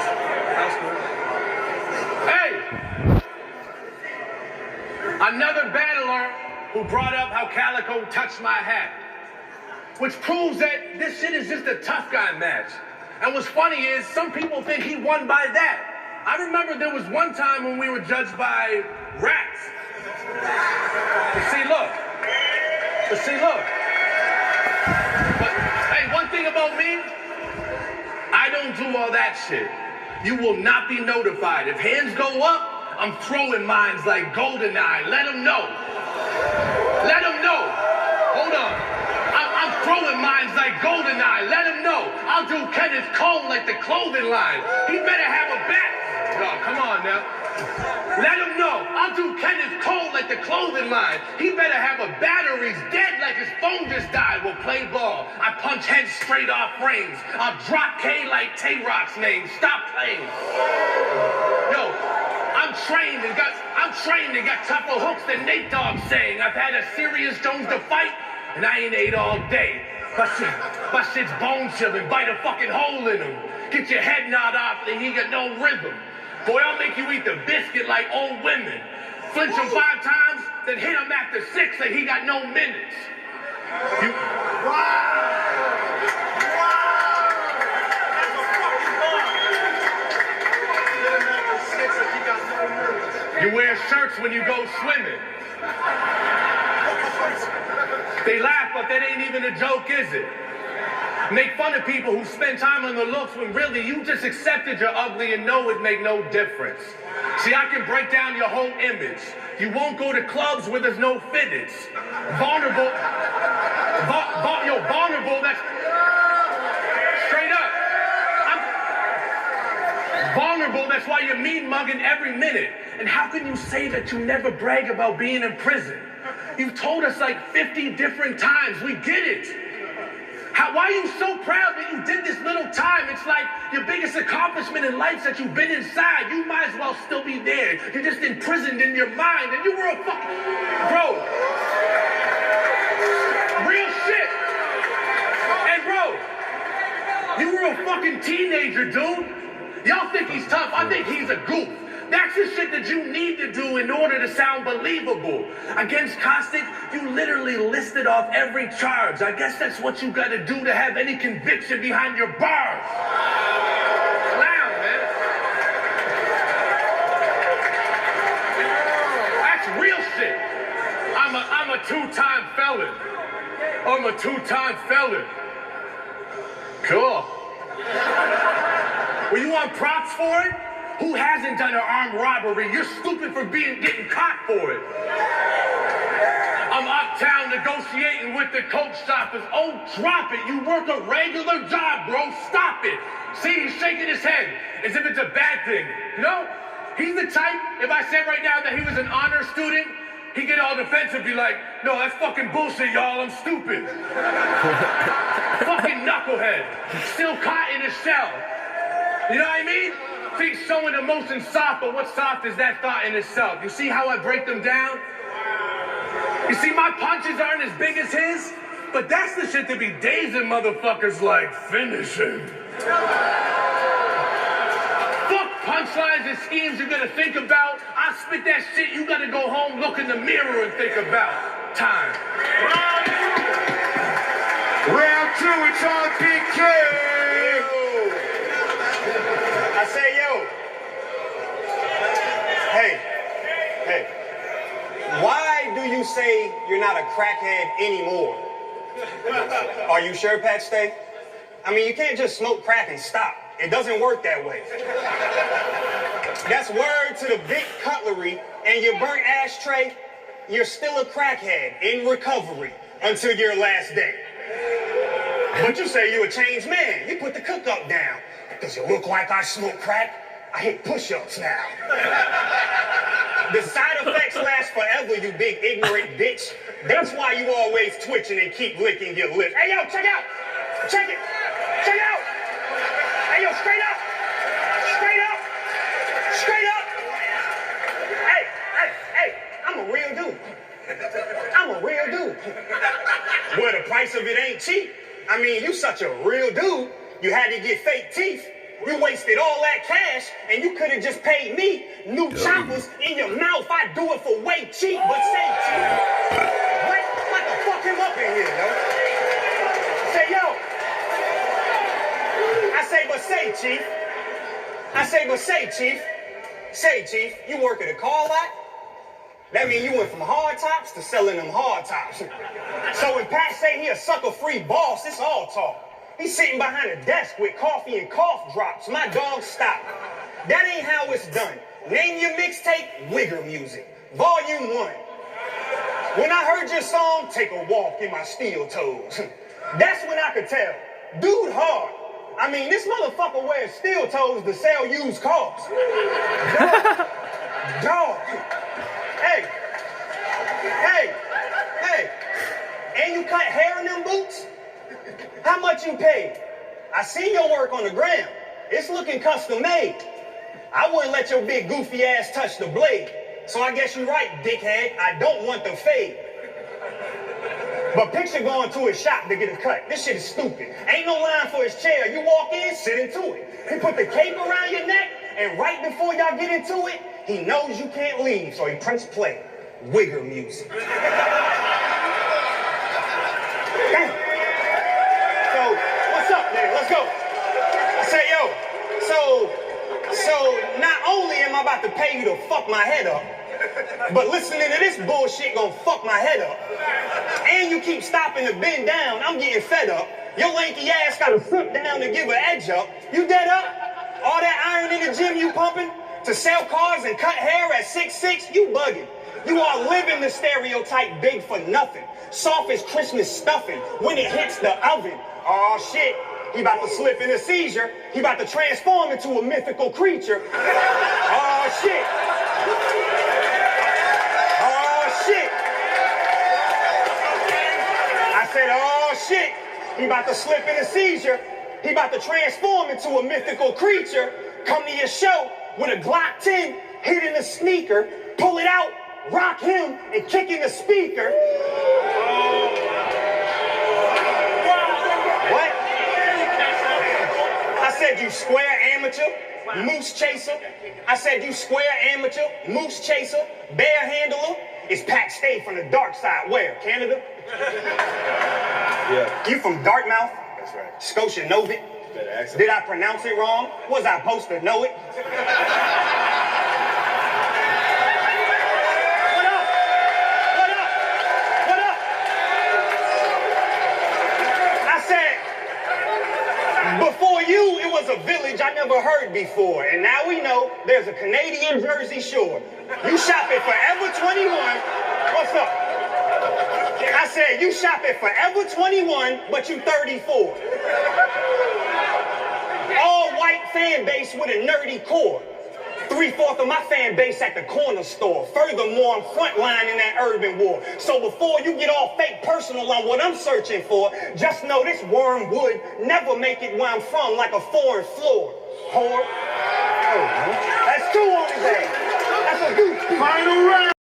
That's good. Hey! Another battler who brought up how Calico touched my hat. Which proves that this shit is just a tough guy match. And what's funny is some people think he won by that. I remember there was one time when we were judged by rats. But see, look. But hey, one thing about me, I don't do all that shit. You will not be notified. If hands go up, I'm throwing mines like GoldenEye. Let them know. Let them know. Hold on. I'm throwing mines like GoldenEye. Let him know. I'll do Kenneth Cole like the clothing line. He better have a bat. No, come on now. Let him know. I'll do Kenneth Cole like the clothing line. He better have a batteries dead like his phone just died. We'll play ball. I punch heads straight off frames. I'll drop K like Tay-Rock's name. Stop playing. Yo, I'm trained and got tougher hooks than Nate Dogg saying. I've had a serious Jones to fight. And I ain't ate all day. My shit's bone chilling, bite a fucking hole in him. Get your head gnawed off and he got no rhythm. Boy, I'll make you eat the biscuit like old women. Flinch him 5 times, then hit him after 6 like he got no minutes. You wear shirts when you go swimming. They laugh, but that ain't even a joke, is it? Make fun of people who spend time on the looks when really you just accepted you're ugly and know it make no difference. See, I can break down your whole image. You won't go to clubs where there's no fitteds. Vulnerable, that's straight up. Vulnerable, that's why you're mean mugging every minute. And how can you say that you never brag about being in prison? You've told us like 50 different times. We get it. Why are you so proud that you did this little time? It's like your biggest accomplishment in life that you've been inside. You might as well still be there. You're just imprisoned in your mind. And you were a fucking... Bro. Real shit. And bro, you were a fucking teenager, dude. Y'all think he's tough. I think he's a goof. That's the shit that you need to do in order to sound believable. Against Caustic, you literally listed off every charge. I guess that's what you gotta do to have any conviction behind your bars. Clown, man. That's real shit. I'm a 2-time felon. I'm a 2-time felon. Cool. Well, you want props for it? Who hasn't done an armed robbery? You're stupid for getting caught for it. I'm uptown negotiating with the coke shoppers. Oh, drop it. You work a regular job, bro. Stop it. See, he's shaking his head as if it's a bad thing. You know? He's the type, if I said right now that he was an honor student, he'd get all defensive, be like, no, that's fucking bullshit, y'all. I'm stupid. Fucking knucklehead. Still caught in his shell. You know what I mean? See, showing emotion soft, but what's soft is that thought in itself. You see how I break them down? You see, my punches aren't as big as his, but that's the shit that be dazing motherfuckers like, finish him. Fuck punchlines and schemes you gotta think about. I spit that shit, you gotta go home, look in the mirror and think about. Time. Round 2, it's on bigg. I say, yo, hey, why do you say you're not a crackhead anymore? Are you sure, Pat Stay? I mean, you can't just smoke crack and stop. It doesn't work that way. That's word to the big cutlery and your burnt ashtray. You're still a crackhead in recovery until your last day. But you say you're a changed man. You put the cook up down. Does it look like I smoke crack? I hit push-ups now. The side effects last forever, you big ignorant bitch. That's why you always twitching and keep licking your lips. Hey, yo, check out. Check it. Check it out. Hey, yo, straight up. Straight up. Straight up. Hey, I'm a real dude. I'm a real dude. Well, the price of it ain't cheap. I mean, you such a real dude, you had to get fake teeth. You wasted all that cash, and you could have just paid me. New choppers in your mouth, I do it for way cheap, but say cheap. What? Like to fuck him up in here, yo. Say, yo. I say, but say, chief. I say, but say, chief. Say, chief, you work at a car lot? That means you went from hard tops to selling them hard tops. So when Pat say he a sucker-free boss, it's all talk. He's sitting behind a desk with coffee and cough drops. My dog stop. That ain't how it's done. Name your mixtape, Wigger Music, Volume 1. When I heard your song, Take a Walk in My Steel Toes, that's when I could tell. Dude hard. I mean, this motherfucker wears steel toes to sell used cars. Dog. Hey. And you cut hair in them boots? How much you paid? I seen your work on the gram. It's looking custom made. I wouldn't let your big goofy ass touch the blade. So I guess you're right, dickhead. I don't want the fade. But picture going to his shop to get a cut. This shit is stupid. Ain't no line for his chair. You walk in, sit into it. He put the cape around your neck, and right before y'all get into it, he knows you can't leave, so he press play. Wigger Music. Damn. So, what's up, nigga? Let's go. I say, yo, so not only am I about to pay you to fuck my head up, but listening to this bullshit gonna fuck my head up. And you keep stopping to bend down, I'm getting fed up. Your lanky ass gotta sit down to give an edge up. You dead up? All that iron in the gym you pumping? To sell cars and cut hair at 6'6", you bugging. You are living the stereotype big for nothing. Soft as Christmas stuffing when it hits the oven. Oh shit, he about to slip in a seizure. He about to transform into a mythical creature. Oh shit. Oh shit. I said, oh shit. He about to slip in a seizure. He about to transform into a mythical creature. Come to your show with a Glock 10, hit in a sneaker, pull it out, rock him, and kick in the speaker. What? I said you square amateur, moose chaser. I said you square amateur, moose chaser, bear handler. It's Pat Stay from the dark side. Where? Canada? Yeah. You from Dartmouth? That's right. Scotia Novit? Did I pronounce it wrong? Was I supposed to know it? What up? What up? What up? I said, before you, it was a village I never heard before. And now we know there's a Canadian Jersey Shore. You shop at Forever 21. What's up? I said, you shop at Forever 21, but you 34. All white fan base with a nerdy core. 3/4 of my fan base at the corner store. Furthermore, I'm frontline in that urban war. So before you get all fake personal on what I'm searching for, just know this worm would never make it where I'm from like a foreign floor. Whore. Oh, that's two on his ass. That's a goose. Final round.